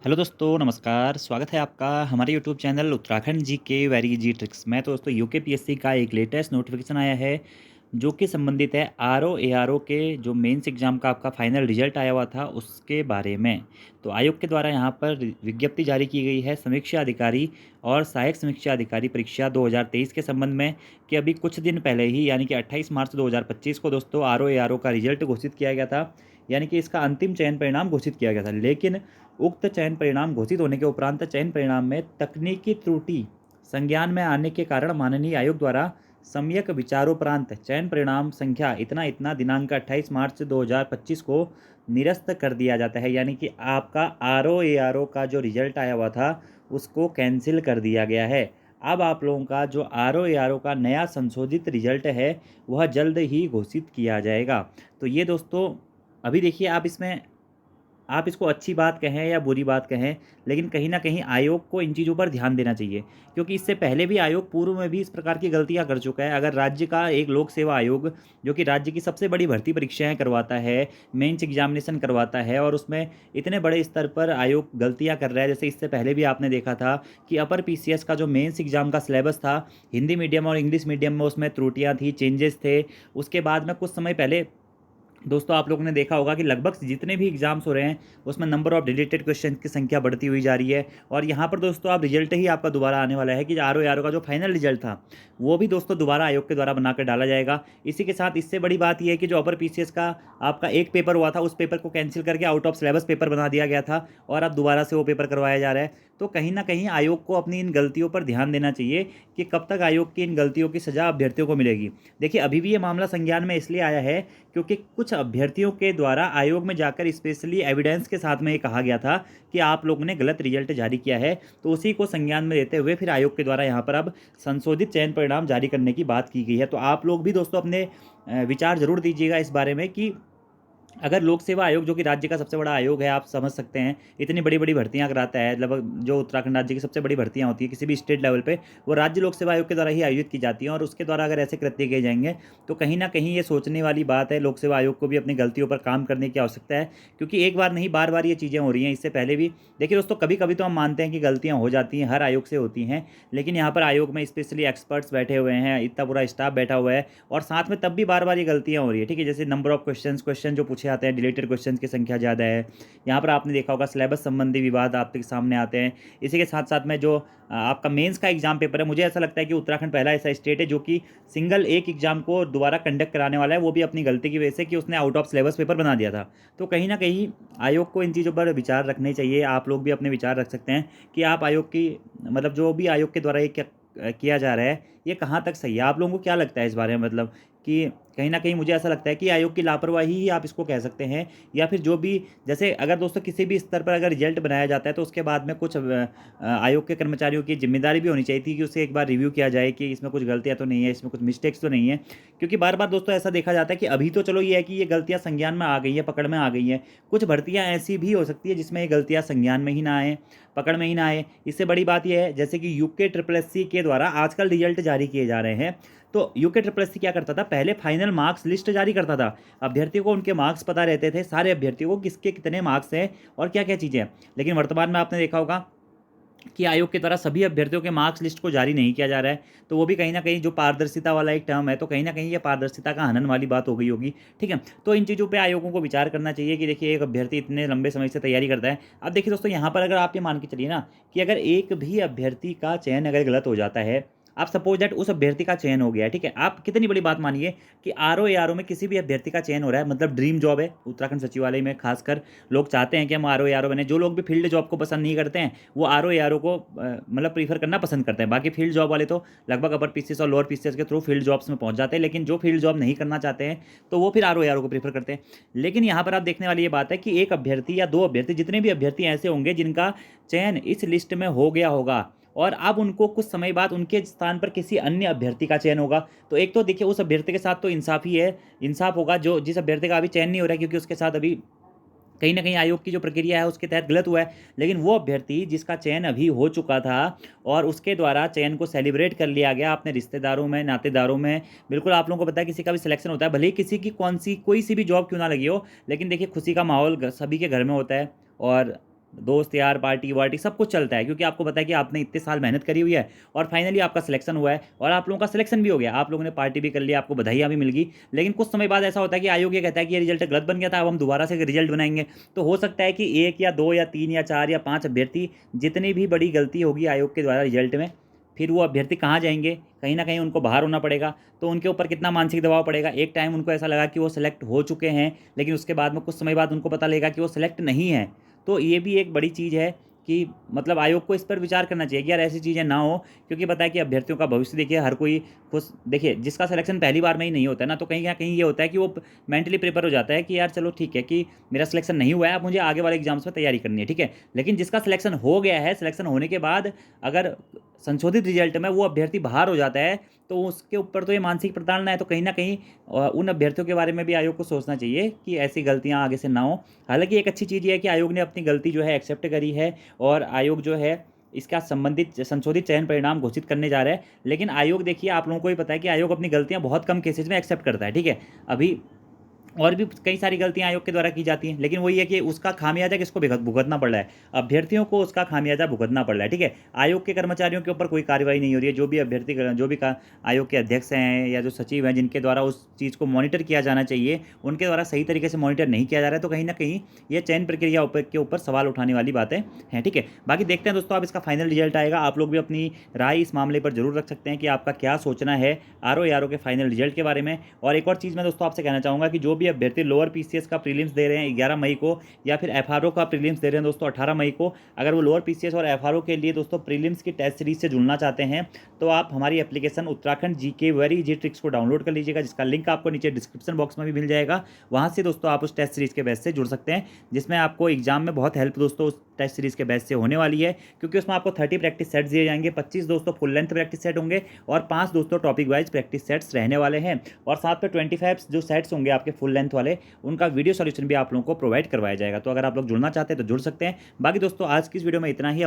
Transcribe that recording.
Hello दोस्तों, नमस्कार। स्वागत है आपका हमारे यूट्यूब चैनल उत्तराखंड जी के वेरी जी ट्रिक्स में। तो दोस्तों यूकेपीएससी का एक लेटेस्ट नोटिफिकेशन आया है जो कि संबंधित है आरओ एआरओ के जो मेंस एग्ज़ाम का आपका फाइनल रिजल्ट आया हुआ था उसके बारे में। तो आयोग के द्वारा यहाँ पर विज्ञप्ति जारी की गई है समीक्षा अधिकारी और सहायक समीक्षा अधिकारी परीक्षा 2023 के संबंध में कि अभी कुछ दिन पहले ही यानी कि 28 मार्च 2025 को दोस्तों आरओ एआरओ का रिजल्ट घोषित किया गया था। यानी कि इसका अंतिम चयन परिणाम घोषित किया गया था, लेकिन उक्त चयन परिणाम घोषित होने के उपरांत चयन परिणाम में तकनीकी त्रुटि संज्ञान में आने के कारण माननीय आयोग द्वारा सम्यक विचारोपरांत चयन परिणाम संख्या इतना इतना दिनांक 28 मार्च 2025 को निरस्त कर दिया जाता है। यानी कि आपका R O A R O का जो रिजल्ट आया हुआ था उसको कैंसिल कर दिया गया है। अब आप लोगों का जो R O A R O का नया संशोधित रिजल्ट है वह जल्द ही घोषित किया जाएगा। तो ये दोस्तों अभी देखिए, आप इसको अच्छी बात कहें या बुरी बात कहें, लेकिन कहीं न कहीं आयोग को इन चीज़ों पर ध्यान देना चाहिए, क्योंकि इससे पहले भी आयोग पूर्व में भी इस प्रकार की गलतियाँ कर चुका है। अगर राज्य का एक लोक सेवा आयोग जो कि राज्य की सबसे बड़ी भर्ती परीक्षाएँ करवाता है, मेंस एग्ज़ामिनेशन करवाता है और उसमें इतने बड़े स्तर पर आयोग गलतियाँ कर रहा है। जैसे इससे पहले भी आपने देखा था कि अपर पीसीएस का जो मेंस एग्ज़ाम का सिलेबस था, हिंदी मीडियम और इंग्लिश मीडियम में उसमें त्रुटियाँ थी, चेंजेस थे। उसके बाद में कुछ समय पहले दोस्तों आप लोगों ने देखा होगा कि लगभग जितने भी एग्जाम्स हो रहे हैं उसमें नंबर ऑफ डिलीटेड क्वेश्चन की संख्या बढ़ती हुई जा रही है। और यहाँ पर दोस्तों आप रिजल्ट ही आपका दोबारा आने वाला है कि आर ओ का जो फाइनल रिजल्ट था वो भी दोस्तों दोबारा आयोग के द्वारा बनाकर डाला जाएगा। इसी के साथ इससे बड़ी बात यह है कि जो अपर पीसीएस का आपका एक पेपर हुआ था उस पेपर को कैंसिल करके आउट ऑफ सिलेबस पेपर बना दिया गया था और अब दोबारा से वो पेपर करवाया जा रहा है। तो कहीं ना कहीं आयोग को अपनी इन गलतियों पर ध्यान देना चाहिए कि कब तक आयोग की इन गलतियों की सज़ा अभ्यर्थियों को मिलेगी। देखिए, अभी भी ये मामला संज्ञान में इसलिए आया है क्योंकि कुछ अभ्यर्थियों के द्वारा आयोग में जाकर स्पेशली एविडेंस के साथ में ये कहा गया था कि आप लोगों ने गलत रिजल्ट जारी किया है। तो उसी को संज्ञान में लेते हुए फिर आयोग के द्वारा यहाँ पर अब संशोधित चयन परिणाम जारी करने की बात की गई है। तो आप लोग भी दोस्तों अपने विचार जरूर दीजिएगा इस बारे में कि अगर लोक सेवा आयोग जो कि राज्य का सबसे बड़ा आयोग है, आप समझ सकते हैं इतनी बड़ी बड़ी भर्तियां कराता है। लगभग जो उत्तराखंड राज्य की सबसे बड़ी भर्तियां होती है किसी भी स्टेट लेवल पे, वो राज्य लोक सेवा आयोग के द्वारा ही आयोजित की जाती हैं। और उसके द्वारा अगर ऐसे कृत्य किए जाएंगे तो कहीं ना कहीं ये सोचने वाली बात है, लोक सेवा आयोग को भी अपनी गलतियों पर काम करने की आवश्यकता है। क्योंकि एक बार नहीं, बार बार ये चीज़ें हो रही हैं। इससे पहले भी देखिए दोस्तों, कभी कभी तो हम मानते हैं कि गलतियाँ हो जाती हैं, हर आयोग से होती हैं, लेकिन यहाँ पर आयोग में स्पेशली एक्सपर्ट्स बैठे हुए हैं, इतना पूरा स्टाफ बैठा हुआ है और साथ में तब भी बार बार ये गलतियाँ हो रही है। ठीक है, जैसे नंबर ऑफ क्वेश्चन जो पूछे जाते हैं, डिलीटेड क्वेश्चन की संख्या ज़्यादा है। यहाँ पर आपने देखा होगा सिलेबस संबंधी विवाद आपके सामने आते हैं। इसी के साथ साथ में जो आपका मेंस का एग्जाम पेपर है, मुझे ऐसा लगता है कि उत्तराखंड पहला ऐसा स्टेट है जो कि सिंगल एक एग्जाम को दोबारा कंडक्ट कराने वाला है, वो भी अपनी गलती की वजह से कि उसने आउट ऑफ सिलेबस पेपर बना दिया था। तो कहीं ना कहीं आयोग को इन चीज़ों पर विचार रखने चाहिए। आप लोग भी अपने विचार रख सकते हैं कि आप आयोग की मतलब जो भी आयोग के द्वारा ये क्या किया जा रहा है ये कहाँ तक सही है। आप लोगों को क्या लगता है इस बारे में, मतलब कि कहीं न कहीं मुझे ऐसा लगता है कि आयोग की लापरवाही ही आप इसको कह सकते हैं, या फिर जो भी जैसे अगर दोस्तों किसी भी स्तर पर अगर रिजल्ट बनाया जाता है तो उसके बाद में कुछ आयोग के कर्मचारियों की ज़िम्मेदारी भी होनी चाहिए थी कि उसे एक बार रिव्यू किया जाए कि इसमें कुछ गलतियाँ तो नहीं है, इसमें कुछ मिस्टेक्स तो नहीं है। क्योंकि बार-बार दोस्तों ऐसा देखा जाता है कि अभी तो चलो ये है कि ये गलतियाँ संज्ञान में आ गई हैं, पकड़ में आ गई हैं। कुछ भर्तियाँ ऐसी भी हो सकती है जिसमें ये गलतियाँ संज्ञान में ही ना आएँ, पकड़ में ही ना आए। इससे बड़ी बात ये है जैसे कि यूके ट्रिपल एससी के द्वारा आजकल रिजल्ट जारी किए जा रहे हैं। तो यूके ट्रिपल एससी क्या करता था, पहले फाइनल मार्क्स लिस्ट जारी करता था। अभ्यर्थियों को उनके मार्क्स पता रहते थे, सारे अभ्यर्थियों को किसके कितने मार्क्स हैं और क्या-क्या चीज़ें हैं। लेकिन वर्तमान में आपने देखा होगा कि आयोग के द्वारा सभी अभ्यर्थियों के मार्क्स लिस्ट को जारी नहीं किया जा रहा है। तो वो भी कहीं न कहीं जो पारदर्शिता वाला एक टर्म है, तो कहीं न कहीं ये पारदर्शिता का हनन वाली बात हो गई होगी। ठीक है? तो इन चीज़ों पे आयोगों को विचार करना चाहिए कि देखिए एक अभ्यर्थी इतने लंबे समय से तैयारी करता है। अब देखिए दोस्तों, यहाँ पर अगर आप ये मान के चलिए ना कि अगर एक भी अभ्यर्थी का चयन अगर गलत हो जाता है, आप सपोज़ दैट उस अभ्यर्थी का चयन हो गया है, ठीक है? आप कितनी बड़ी बात मानिए कि आरओ एआरओ में किसी भी अभ्यर्थी का चयन हो रहा है, मतलब ड्रीम जॉब है। उत्तराखंड सचिवालय में खासकर लोग चाहते हैं कि हम आरओ एआरओ बने। जो लोग भी फील्ड जॉब को पसंद नहीं करते हैं, वो आरओ एआरओ को मतलब प्रीफर करना पसंद करते हैं। बाकी फील्ड जॉब वाले तो लगभग अपर पीसीएस और लोअर पीसीएस के थ्रू फील्ड जॉब्स में पहुंच जाते हैं, लेकिन जो फील्ड जॉब नहीं करना चाहते हैं तो वो फिर आरओ एआरओ को प्रीफर करते हैं। लेकिन यहाँ पर आप देखने वाली ये बात है कि एक अभ्यर्थी या दो अभ्यर्थी, जितने भी अभ्यर्थी ऐसे होंगे जिनका चयन इस लिस्ट में हो गया होगा और अब उनको कुछ समय बाद उनके स्थान पर किसी अन्य अभ्यर्थी का चयन होगा, तो एक तो देखिए उस अभ्यर्थी के साथ तो इंसाफ ही है, इंसाफ होगा जो जिस अभ्यर्थी का अभी चयन नहीं हो रहा है, क्योंकि उसके साथ अभी कहीं न कहीं आयोग की जो प्रक्रिया है उसके तहत गलत हुआ है। लेकिन वो अभ्यर्थी जिसका चयन अभी हो चुका था और उसके द्वारा चयन को सेलिब्रेट कर लिया गया अपने रिश्तेदारों में, नातेदारों में। बिल्कुल आप लोगों को पता है किसी का भी सिलेक्शन होता है, भले ही किसी की कौन-सी कोई-सी भी जॉब क्यों ना लगी हो, लेकिन देखिए खुशी का माहौल सभी के घर में होता है। और दोस्त यार, पार्टी वार्टी सब कुछ चलता है, क्योंकि आपको पता है कि आपने इतने साल मेहनत करी हुई है और फाइनली आपका सिलेक्शन हुआ है और आप लोगों का सिलेक्शन भी हो गया, आप लोगों ने पार्टी भी कर लिया, आपको बधाइयाँ भी मिल गई। लेकिन कुछ समय बाद ऐसा होता है कि आयोग ये कहता है कि ये रिजल्ट गलत बन गया था, अब हम दोबारा से रिजल्ट बनाएंगे। तो हो सकता है कि 1 या 2 या 3 या 4 या 5 अभ्यर्थी, जितनी भी बड़ी गलती होगी आयोग के द्वारा रिजल्ट में, फिर वो अभ्यर्थी कहाँ जाएंगे, कहीं ना कहीं उनको बाहर होना पड़ेगा। तो उनके ऊपर कितना मानसिक दबाव पड़ेगा। एक टाइम उनको ऐसा लगा कि वो सिलेक्ट हो चुके हैं, लेकिन उसके बाद में कुछ समय बाद उनको पता लगेगा कि वो सिलेक्ट नहीं है। तो ये भी एक बड़ी चीज़ है कि मतलब आयोग को इस पर विचार करना चाहिए कि यार ऐसी चीज़ें ना हो, क्योंकि पता है कि अभ्यर्थियों का भविष्य देखिए, हर कोई खुश देखिए, जिसका सिलेक्शन पहली बार में ही नहीं होता है ना, तो कहीं ना कहीं ये होता है कि वो मेंटली प्रिपेयर हो जाता है कि यार चलो ठीक है कि मेरा सिलेक्शन नहीं हुआ है, अब मुझे आगे वाले एग्जाम्स में तैयारी करनी है, ठीक है। लेकिन जिसका सिलेक्शन हो गया है, सिलेक्शन होने के बाद अगर संशोधित रिजल्ट में वो अभ्यर्थी बाहर हो जाता है, तो उसके ऊपर तो ये मानसिक प्रताड़ना है। तो कहीं ना कहीं उन अभ्यर्थियों के बारे में भी आयोग को सोचना चाहिए कि ऐसी गलतियां आगे से ना हो। हालांकि एक अच्छी चीज़ ये है कि आयोग ने अपनी गलती जो है एक्सेप्ट करी है और आयोग जो है इसका संबंधित संशोधित चयन परिणाम घोषित करने जा रहा है। लेकिन आयोग देखिए, आप लोगों को भी पता है कि आयोग अपनी गलतियां बहुत कम केसेज में एक्सेप्ट करता है, ठीक है। अभी और भी कई सारी गलतियां आयोग के द्वारा की जाती हैं, लेकिन वही है कि उसका खामियाजा किसको भुगतना पड़ रहा है, अभ्यर्थियों को उसका खामियाजा भुगतना पड़ रहा है, ठीक है। आयोग के कर्मचारियों के ऊपर कोई कार्रवाई नहीं हो रही है। जो भी अभ्यर्थी, जो भी आयोग के अध्यक्ष हैं या जो सचिव हैं, जिनके द्वारा उस चीज़ को मॉनिटर किया जाना चाहिए, उनके द्वारा सही तरीके से मॉनिटर नहीं किया जा रहा है। तो कहीं ना कहीं ये चयन प्रक्रिया के ऊपर सवाल उठाने वाली बातें हैं, ठीक है। बाकी देखते हैं दोस्तों, अब इसका फाइनल रिजल्ट आएगा, आप लोग भी अपनी राय इस मामले पर जरूर रख सकते हैं कि आपका क्या सोचना है आर के फाइनल रिजल्ट के बारे में। और एक और चीज़ मैं दोस्तों आपसे कहना चाहूँगा कि जो भी अभ्यर्थी लोअर पीसीएस का प्रीलिम्स दे रहे हैं 11 मई को, या फिर एफआरओ का प्रीलिम्स दे रहे हैं दोस्तों 18 मई को, अगर वो लोअर पीसीएस और एफआरओ के लिए दोस्तों प्रीलिम्स की टेस्ट सीरीज से जुड़ना चाहते हैं, तो आप हमारी application Uttarakhand GK very easy tricks को डाउनलोड कर लीजिएगा, जिसका लिंक आपको नीचे डिस्क्रिप्शन बॉक्स में भी मिल जाएगा। वहाँ से दोस्तों आप उस टेस्ट सीरीज के बैच से जुड़ सकते हैं, जिसमें आपको एग्जाम में बहुत हेल्प दोस्तों उस टेस्ट सीरीज के बैच से होने वाली है, क्योंकि उसमें आपको 30 प्रैक्टिस सेट्स दिए जाएंगे, 25 दोस्तों फुल लेंथ प्रैक्टिस सेट होंगे और 5 दोस्तों टॉपिक वाइज प्रैक्टिस सेट्स रहने वाले हैं। और साथ में 25 जो सेट्स होंगे आपके फुल लेंथ वाले, उनका वीडियो सॉल्यूशन भी आप लोगों को प्रोवाइड करवाया जाएगा। तो अगर आप लोग जुड़ना चाहते हैं तो जुड़ सकते हैं। बाकी दोस्तों आज की इस वीडियो में इतना ही।